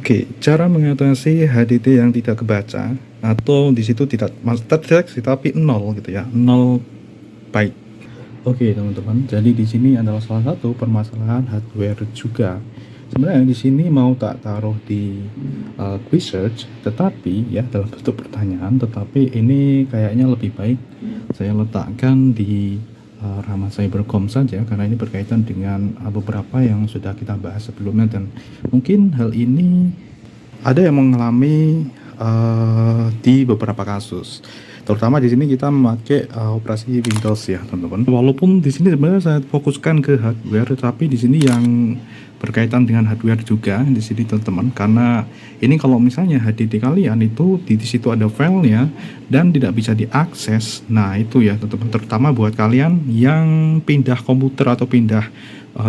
Oke, cara mengatasi HDD yang tidak kebaca atau di situ tidak terdeteksi tapi nol gitu ya, nol byte. Oke teman-teman, jadi di sini adalah salah satu permasalahan hardware juga. Sebenarnya di sini mau tak taruh di quiz search, tetapi ya dalam bentuk pertanyaan, tetapi ini kayaknya lebih baik saya letakkan di Rama Cybercom saja karena ini berkaitan dengan beberapa yang sudah kita bahas sebelumnya dan mungkin hal ini ada yang mengalami di beberapa kasus. Terutama di sini kita memakai operasi Windows ya, teman-teman. Walaupun di sini sebenarnya saya fokuskan ke hardware, tapi di sini yang berkaitan dengan hardware juga di sini, teman-teman. Karena ini kalau misalnya HDD kalian itu di situ ada filenya dan tidak bisa diakses. Nah, itu ya, teman-teman, terutama buat kalian yang pindah komputer atau pindah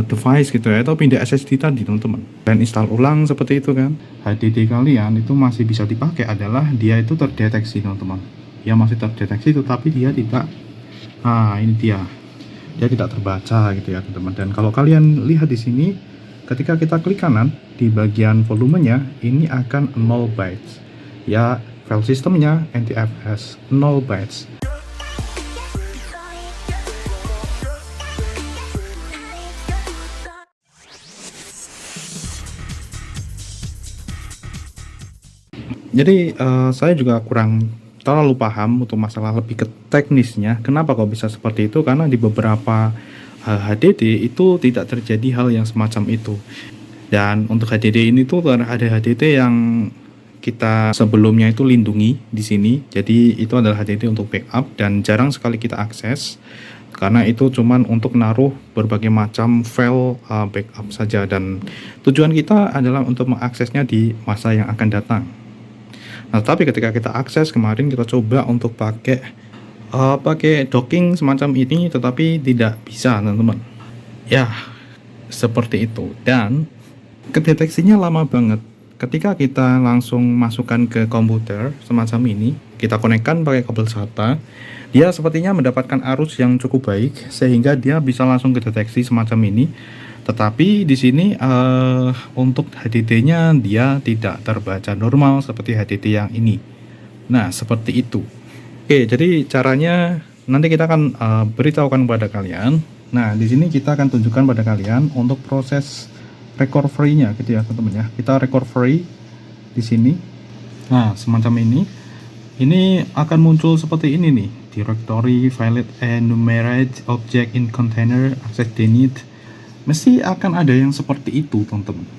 device gitu ya, atau pindah SSD tadi, teman-teman, dan install ulang seperti itu kan. HDD kalian itu masih bisa dipakai adalah dia itu terdeteksi, teman-teman. Dia masih terdeteksi tetapi dia tidak, ini dia tidak terbaca gitu ya, teman-teman. Dan kalau kalian lihat di sini, ketika kita klik kanan di bagian volumenya, ini akan 0 bytes ya, file sistemnya NTFS 0 bytes. Jadi saya juga kurang terlalu paham untuk masalah lebih ke teknisnya. Kenapa kok bisa seperti itu? Karena di beberapa HDD itu tidak terjadi hal yang semacam itu. Dan untuk HDD ini tuh ada HDD yang kita sebelumnya itu lindungi di sini. Jadi itu adalah HDD untuk backup dan jarang sekali kita akses. Karena itu cuman untuk naruh berbagai macam file backup saja, dan tujuan kita adalah untuk mengaksesnya di masa yang akan datang. Nah, tapi ketika kita akses kemarin, kita coba untuk pakai docking semacam ini, tetapi tidak bisa, teman-teman. Ya, seperti itu. Dan kedeteksinya lama banget. Ketika kita langsung masukkan ke komputer semacam ini, kita konekkan pakai kabel SATA, dia sepertinya mendapatkan arus yang cukup baik sehingga dia bisa langsung kedeteksi semacam ini. Tetapi di sini untuk HDD-nya dia tidak terbaca normal seperti HDD yang ini. Nah, seperti itu. Oke, jadi caranya nanti kita akan beritahukan kepada kalian. Nah, di sini kita akan tunjukkan pada kalian untuk proses recovery-nya gitu ya, teman-teman ya. Kita recovery di sini. Nah, semacam ini. Ini akan muncul seperti ini nih. Directory, file enumerate, object in container, access denied. Mesti akan ada yang seperti itu, teman-teman.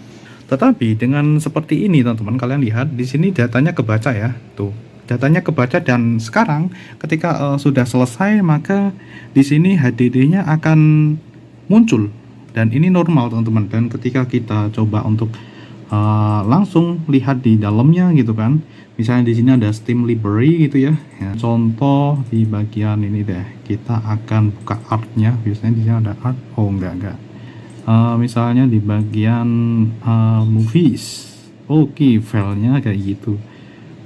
Tetapi dengan seperti ini, teman-teman, kalian lihat di sini datanya kebaca ya. Tuh, datanya kebaca, dan sekarang ketika sudah selesai, maka di sini HDD-nya akan muncul dan ini normal, teman-teman. Dan ketika kita coba untuk langsung lihat di dalamnya gitu kan. Misalnya di sini ada Steam Library gitu ya. Contoh di bagian ini deh. Kita akan buka artnya. Biasanya di sini ada art. Oh, enggak. Misalnya di bagian movies, oke, filenya kayak gitu.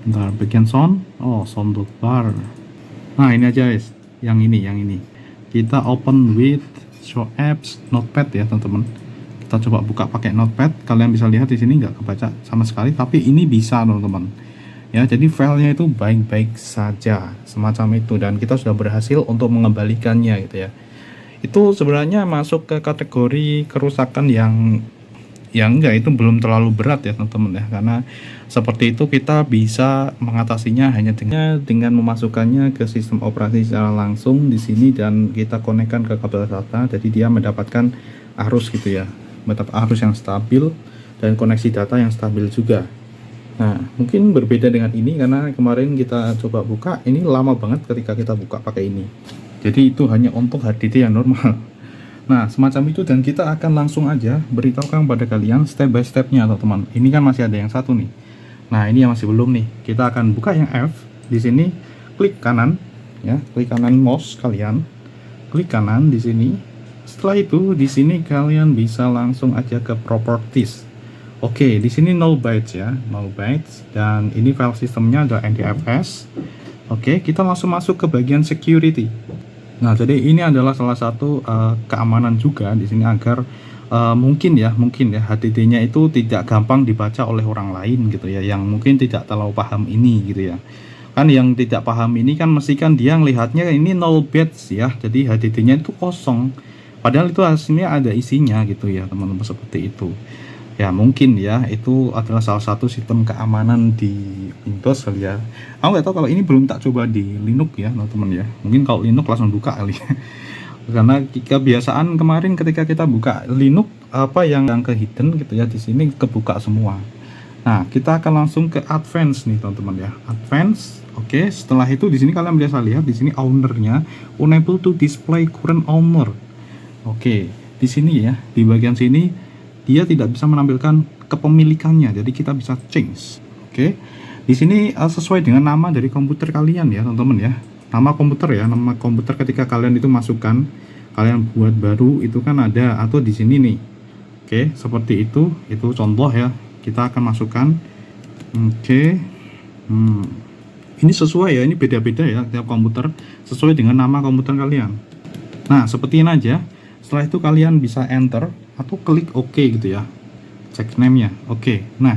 Bentar, bagian sound, soundbar. Nah, ini aja guys, yang ini kita open with show apps notepad ya, teman-teman. Kita coba buka pakai notepad. Kalian bisa lihat di sini nggak kebaca sama sekali, tapi ini bisa, teman-teman ya. Jadi filenya itu baik-baik saja semacam itu, dan kita sudah berhasil untuk mengembalikannya gitu ya. Itu sebenarnya masuk ke kategori kerusakan yang enggak, itu belum terlalu berat ya, teman-teman ya, karena seperti itu kita bisa mengatasinya hanya dengan memasukkannya ke sistem operasi secara langsung di sini, dan kita konekkan ke kabel SATA. Jadi dia mendapatkan arus gitu ya, mendapat arus yang stabil dan koneksi data yang stabil juga. Nah, mungkin berbeda dengan ini karena kemarin kita coba buka, ini lama banget ketika kita buka pakai ini. Jadi itu hanya untuk HDD yang normal. Nah, semacam itu, dan kita akan langsung aja beritahukan pada kalian step by stepnya, teman-teman. Ini kan masih ada yang satu nih. Nah, ini yang masih belum nih. Kita akan buka yang F. Di sini klik kanan ya, klik kanan mouse kalian. Klik kanan di sini. Setelah itu di sini kalian bisa langsung aja ke properties. Oke, di sini 0 bytes ya, 0 bytes, dan ini file sistemnya adalah NTFS. Oke, kita langsung masuk ke bagian security. Nah, jadi ini adalah salah satu keamanan juga di sini agar mungkin ya HDD-nya itu tidak gampang dibaca oleh orang lain gitu ya, yang mungkin tidak terlalu paham ini gitu ya. Kan yang tidak paham ini kan mesti kan dia ngelihatnya ini 0 bits ya, jadi HDD-nya itu kosong. Padahal itu aslinya ada isinya gitu ya teman-teman, seperti itu. Ya mungkin ya itu adalah salah satu sistem keamanan di Windows kali ya. Aku nggak tahu kalau ini belum tak coba di Linux ya teman-teman ya. Mungkin kalau Linux langsung buka kali ya. Karena kebiasaan kemarin ketika kita buka Linux apa yang ke hidden gitu ya, di sini kebuka semua. Nah, kita akan langsung ke advance nih teman-teman ya. Advance. Oke, setelah itu di sini kalian bisa lihat di sini ownernya unable to display current owner. Oke, di sini ya, di bagian sini dia tidak bisa menampilkan kepemilikannya. Jadi kita bisa change. Oke. Di sini sesuai dengan nama dari komputer kalian ya, teman-teman ya. Nama komputer ya, nama komputer ketika kalian itu masukkan, kalian buat baru itu kan ada atau di sini nih. Oke, seperti itu contoh ya. Kita akan masukkan. Oke. Ini sesuai ya, ini beda-beda ya tiap komputer sesuai dengan nama komputer kalian. Nah, seperti ini aja. Setelah itu kalian bisa enter atau klik OK gitu ya. Check name-nya. Oke. Nah,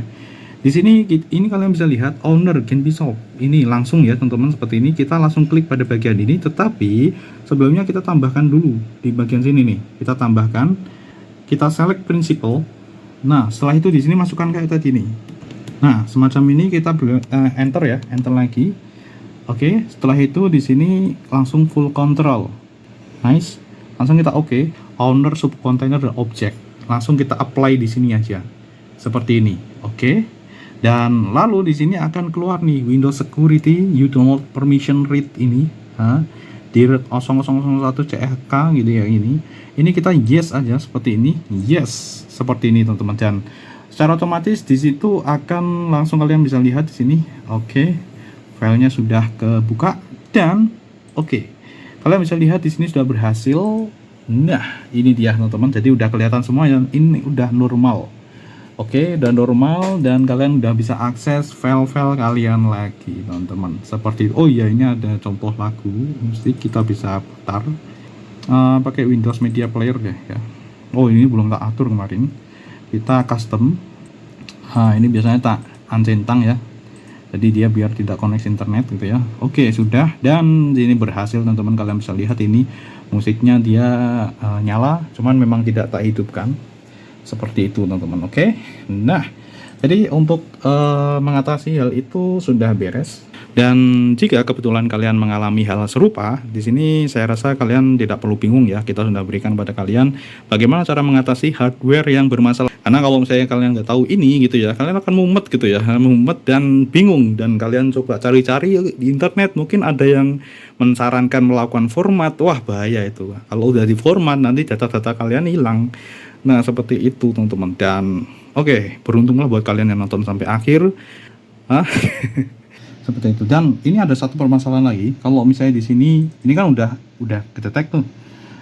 di sini ini kalian bisa lihat owner can be solved. Ini langsung ya teman-teman, seperti ini. Kita langsung klik pada bagian ini, tetapi sebelumnya kita tambahkan dulu di bagian sini nih. Kita tambahkan, kita select principal. Nah, setelah itu di sini masukkan kayak tadi nih. Nah, semacam ini kita enter ya, enter lagi. Oke, setelah itu di sini langsung full control. Nice. Langsung kita oke. Owner subcontainer dan object. Langsung kita apply di sini aja. Seperti ini. Oke. Dan lalu di sini akan keluar nih Windows Security you don't permission read ini, di 0001 CFK gitu ya ini. Ini kita yes aja seperti ini. Yes, seperti ini teman-teman. Dan secara otomatis di situ akan langsung kalian bisa lihat di sini. Oke. Filenya sudah kebuka dan oke. Kalian bisa lihat di sini sudah berhasil. Nah, ini dia teman-teman. Jadi udah kelihatan semua yang ini udah normal. Oke, udah normal dan kalian udah bisa akses file-file kalian lagi, teman-teman. Seperti oh iya, ini ada contoh lagu, mesti kita bisa putar pakai Windows Media Player deh ya. Oh, ini belum tak atur kemarin. Kita custom. Ini biasanya tak uncentang ya. Jadi dia biar tidak koneksi internet gitu ya. Oke, sudah dan ini berhasil teman-teman. Kalian bisa lihat ini musiknya dia nyala, cuman memang tidak tak hidupkan. Seperti itu teman-teman. Oke. Nah, jadi untuk mengatasi hal itu sudah beres. Dan jika kebetulan kalian mengalami hal serupa, di sini saya rasa kalian tidak perlu bingung ya. Kita sudah berikan pada kalian bagaimana cara mengatasi hardware yang bermasalah. Karena kalau misalnya kalian nggak tahu ini gitu ya, kalian akan mumet gitu ya, mumet dan bingung. Dan kalian coba cari-cari di internet, mungkin ada yang mensarankan melakukan format. Wah, bahaya itu. Kalau udah di format nanti data-data kalian hilang. Nah, seperti itu teman-teman. Dan oke, beruntunglah buat kalian yang nonton sampai akhir. Seperti itu. Dan ini ada satu permasalahan lagi. Kalau misalnya di sini, ini kan udah kedetek tuh.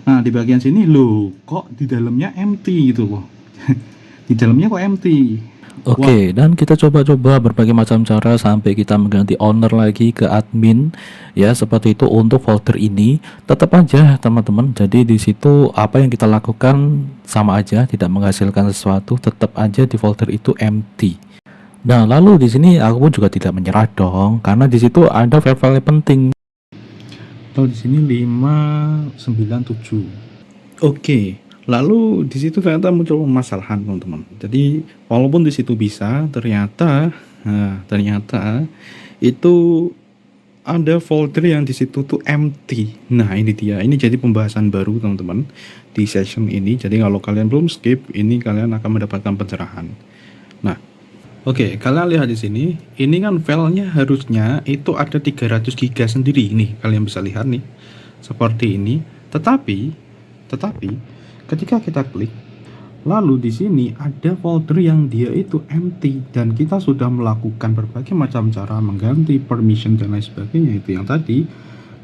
Nah, di bagian sini loh, kok di dalamnya empty gitu loh. Di dalamnya kok empty. Oke, dan kita coba-coba berbagai macam cara sampai kita mengganti owner lagi ke admin ya, seperti itu untuk folder ini. Tetap aja teman-teman, jadi di situ apa yang kita lakukan sama aja, tidak menghasilkan sesuatu, tetap aja di folder itu empty. Nah, lalu di sini aku pun juga tidak menyerah dong, karena di situ ada file-file penting. Kalau di sini 597. Oke. Lalu di situ ternyata muncul permasalahan teman-teman. Jadi walaupun di situ bisa, ternyata itu ada folder yang di situ tuh empty. Nah, ini dia. Ini jadi pembahasan baru teman-teman di session ini. Jadi kalau kalian belum skip, ini kalian akan mendapatkan pencerahan. Nah, oke, kalian lihat di sini. Ini kan filenya harusnya itu ada 300 GB sendiri. Ini kalian bisa lihat nih. Seperti ini. Tetapi ketika kita klik, lalu di sini ada folder yang dia itu empty dan kita sudah melakukan berbagai macam cara mengganti permission dan lain sebagainya itu yang tadi,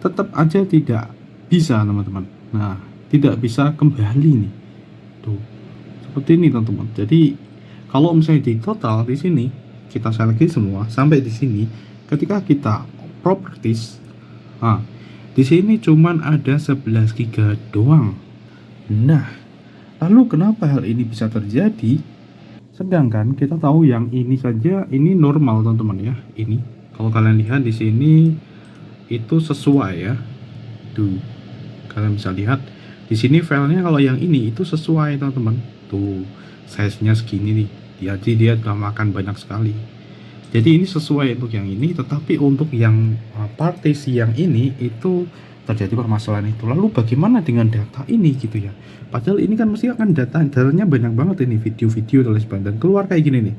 tetap aja tidak bisa teman-teman. Nah, tidak bisa kembali nih. Tuh. Seperti ini teman-teman. Jadi kalau misalnya di total di sini kita seleksi semua sampai di sini, ketika kita properties, di sini cuman ada 11 GB doang. Nah, Lalu kenapa hal ini bisa terjadi? Sedangkan kita tahu yang ini saja ini normal teman-teman ya. Ini kalau kalian lihat di sini itu sesuai ya. Tuh, kalian bisa lihat di sini filenya kalau yang ini itu sesuai teman-teman. Tuh, size-nya segini nih. Jadi dia udah makan banyak sekali. Jadi ini sesuai untuk yang ini, tetapi untuk yang partisi yang ini itu terjadi permasalahan itu. Lalu bagaimana dengan data ini gitu ya? Padahal ini kan mesti akan datanya banyak banget ini, video-video dan lain sebagainya. Dan keluar kayak gini nih.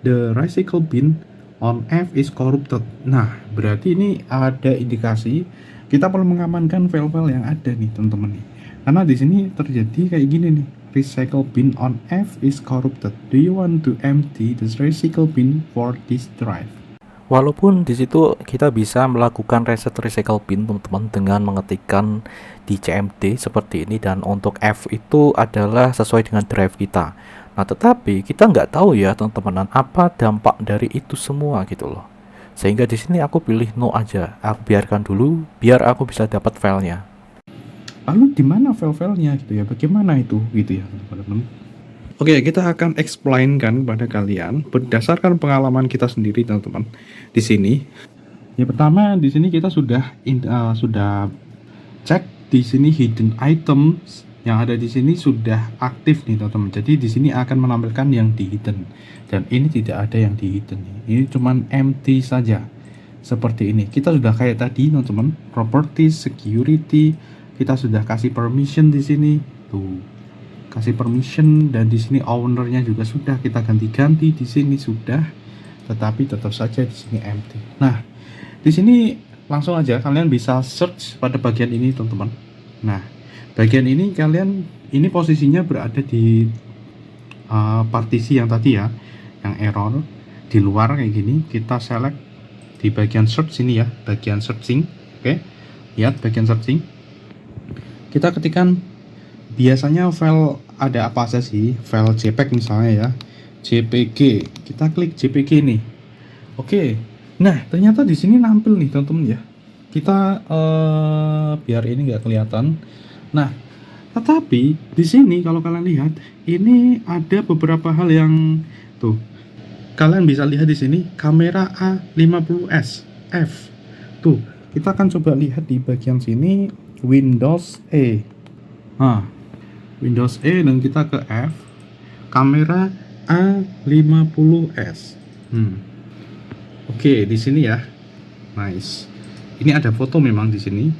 The recycle bin on F is corrupted. Nah, berarti ini ada indikasi kita perlu mengamankan file-file yang ada nih, teman-teman nih. Karena di sini terjadi kayak gini nih. Recycle bin on F is corrupted. Do you want to empty the recycle bin for this drive? Walaupun di situ kita bisa melakukan reset recycle bin teman-teman dengan mengetikkan di CMD seperti ini, dan untuk F itu adalah sesuai dengan drive kita. Nah, tetapi kita nggak tahu ya teman-teman apa dampak dari itu semua gitu loh. Sehingga di sini aku pilih no aja. Aku biarkan dulu biar aku bisa dapat filenya. Lalu di mana file-filenya gitu ya? Bagaimana itu gitu ya, teman-teman? Oke, kita akan explain-kan kepada kalian berdasarkan pengalaman kita sendiri, teman-teman. Di sini, ya pertama di sini kita sudah cek di sini hidden items yang ada di sini sudah aktif nih, teman-teman. Jadi di sini akan menampilkan yang di hidden, dan ini tidak ada yang di hidden. Ini cuman empty saja. Seperti ini. Kita sudah kayak tadi, teman-teman. Properties, security, kita sudah kasih permission di sini. Tuh. Kasih permission, dan di sini ownernya juga sudah kita ganti-ganti di sini sudah, tetapi tetap saja di sini empty. Nah, di sini langsung aja kalian bisa search pada bagian ini, teman-teman. Nah, bagian ini kalian ini posisinya berada di partisi yang tadi ya, yang error di luar kayak gini. Kita select di bagian search ini ya, bagian searching. Oke, lihat bagian searching. Kita ketikkan biasanya file ada apa aja sih, file JPEG misalnya ya, JPG. Kita klik JPG nih. Oke. Nah, ternyata di sini nampil nih, teman-teman ya. Kita biar ini nggak kelihatan. Nah, tetapi di sini kalau kalian lihat, ini ada beberapa hal yang tuh. Kalian bisa lihat di sini kamera A50s F. Tuh, kita akan coba lihat di bagian sini Windows E. Nah, Windows E dan kita ke F, kamera A50s. Oke, di sini ya. Nice. Ini ada foto memang di sini.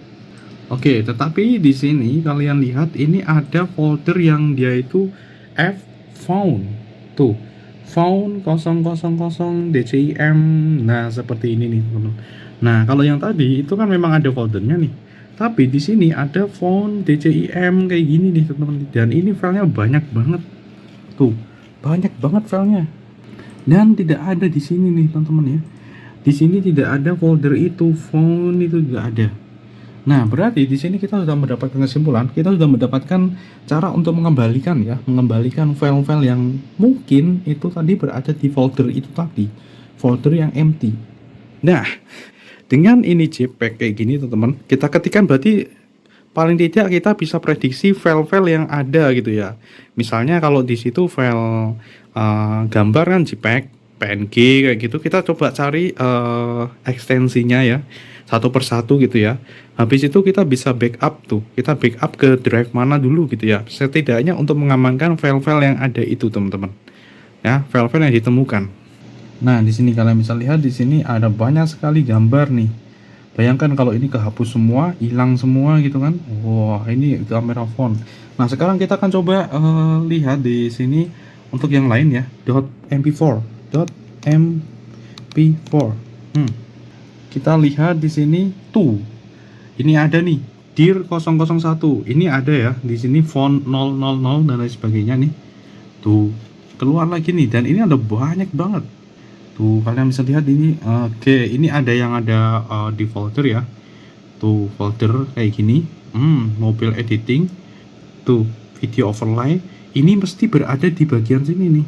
Oke, tetapi di sini kalian lihat ini ada folder yang dia itu F found. Tuh, found 000 DCIM. Nah, seperti ini nih, teman-teman. Nah, kalau yang tadi itu kan memang ada foldernya nih. Tapi di sini ada found DCIM kayak gini nih, teman-teman. Dan ini filenya banyak banget. Tuh, banyak banget filenya. Dan tidak ada di sini nih, teman-teman ya. Di sini tidak ada folder itu, found itu tidak ada. Nah, berarti di sini kita sudah mendapatkan kesimpulan, kita sudah mendapatkan cara untuk mengembalikan file-file yang mungkin itu tadi berada di folder itu tadi, folder yang empty. Nah, dengan ini JPEG kayak gini, teman-teman, kita ketikkan berarti paling tidak kita bisa prediksi file-file yang ada gitu ya. Misalnya kalau di situ file gambar kan JPEG, PNG kayak gitu, kita coba cari ekstensinya ya, satu persatu gitu ya. Habis itu kita bisa backup tuh, kita backup ke drive mana dulu gitu ya. Setidaknya untuk mengamankan file-file yang ada itu, teman-teman. Ya, file-file yang ditemukan. Nah, di sini kalian bisa lihat di sini ada banyak sekali gambar nih. Bayangkan kalau ini kehapus semua, hilang semua gitu kan. Wah, ini kamera phone. Nah, sekarang kita akan coba lihat di sini untuk yang lain ya. .mp4. Kita lihat di sini tuh. Ini ada nih, dir 001. Ini ada ya. Di sini font 000 dan lain sebagainya nih. Tuh, keluar lagi nih, dan ini ada banyak banget. Tuh, kalian bisa lihat ini. Oke, ini ada yang ada di folder ya. Tuh, folder kayak gini. Mobile editing. Tuh, video overlay. Ini mesti berada di bagian sini nih.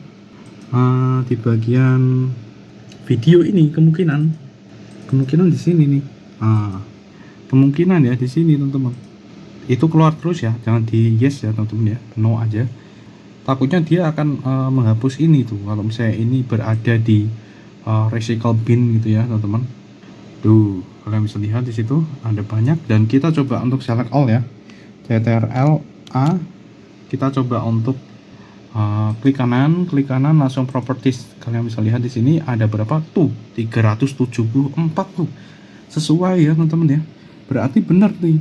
Di bagian video ini kemungkinan di sini nih. Kemungkinan ya di sini, teman-teman. Itu keluar terus ya, jangan di yes ya, teman-teman ya. No aja. takutnya dia akan menghapus ini tuh kalau misalnya ini berada di recycle bin gitu ya teman-teman. Tuh kalian bisa lihat di situ ada banyak, dan kita coba untuk select all ya, CTRL A, kita coba untuk klik kanan langsung properties. Kalian bisa lihat di sini ada berapa tuh, 374 tuh, sesuai ya teman-teman ya, berarti benar nih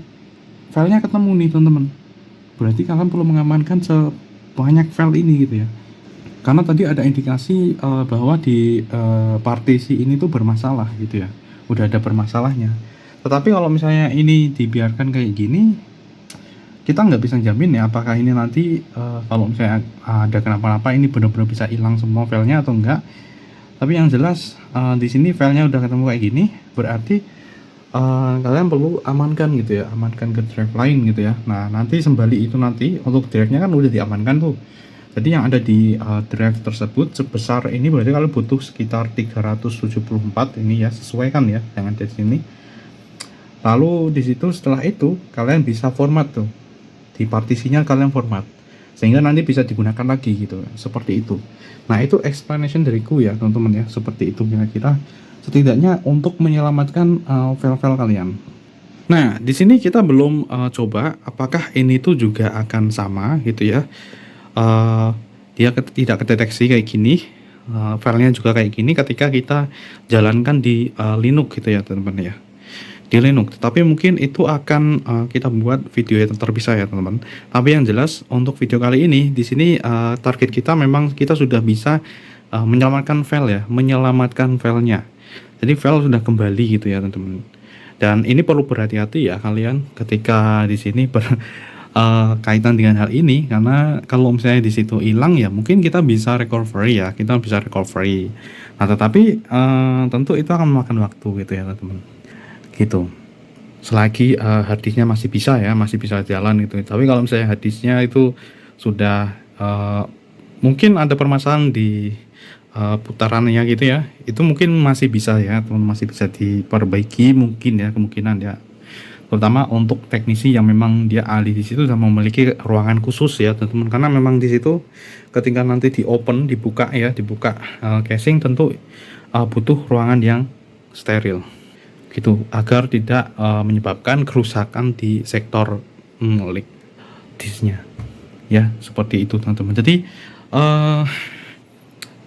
filenya ketemu nih teman-teman. Berarti kalian perlu mengamankan sebanyak file ini gitu ya, karena tadi ada indikasi bahwa di partisi ini tuh bermasalah gitu ya, udah ada bermasalahnya. Tetapi kalau misalnya ini dibiarkan kayak gini, kita nggak bisa jamin ya apakah ini nanti kalau misalnya ada kenapa-napa ini benar-benar bisa hilang semua filenya atau enggak. Tapi yang jelas di sini filenya udah ketemu kayak gini, berarti kalian perlu amankan gitu ya, amankan ke drive lain gitu ya. Nah nanti sembali itu nanti untuk drive-nya kan udah diamankan tuh. Jadi yang ada di drive tersebut sebesar ini berarti kalian butuh sekitar 374 ini ya, sesuaikan ya yang ada di sini. Lalu di situ setelah itu kalian bisa format tuh. Di partisinya kalian format sehingga nanti bisa digunakan lagi gitu, seperti itu. Nah itu explanation dariku ya teman-teman ya, seperti itu kira-kira setidaknya untuk menyelamatkan file-file kalian. Nah di sini kita belum coba apakah ini tuh juga akan sama gitu ya. Dia tidak kedeteksi kayak gini, filenya juga kayak gini ketika kita jalankan di Linux gitu ya teman-teman ya, di Linux. Tapi mungkin itu akan kita buat video yang terpisah ya teman-teman. Tapi yang jelas untuk video kali ini di sini target kita memang kita sudah bisa menyelamatkan file ya, menyelamatkan filenya. Jadi file sudah kembali gitu ya teman-teman. Dan ini perlu berhati-hati ya kalian ketika di sini kaitan dengan hal ini, karena kalau misalnya di situ hilang ya mungkin kita bisa recovery ya, kita bisa recovery. Nah tetapi tentu itu akan memakan waktu gitu ya teman-teman. Gitu. Selagi harddisknya masih bisa ya, masih bisa jalan gitu. Tapi kalau misalnya harddisknya itu sudah mungkin ada permasalahan di putarannya gitu ya, itu mungkin masih bisa ya teman, masih bisa diperbaiki mungkin ya, kemungkinan ya. Terutama untuk teknisi yang memang dia ahli di situ dan memiliki ruangan khusus ya teman-teman, karena memang di situ ketika nanti di open, dibuka ya, dibuka casing tentu butuh ruangan yang steril gitu agar tidak menyebabkan kerusakan di sektor leak disknya ya, seperti itu teman-teman. Jadi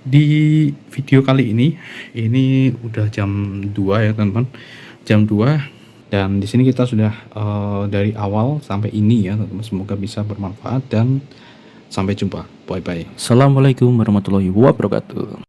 di video kali ini udah jam 2 ya teman-teman, jam 2, dan di sini kita sudah dari awal sampai ini ya teman-teman. Semoga bisa bermanfaat dan sampai jumpa, bye bye. Assalamualaikum warahmatullahi wabarakatuh.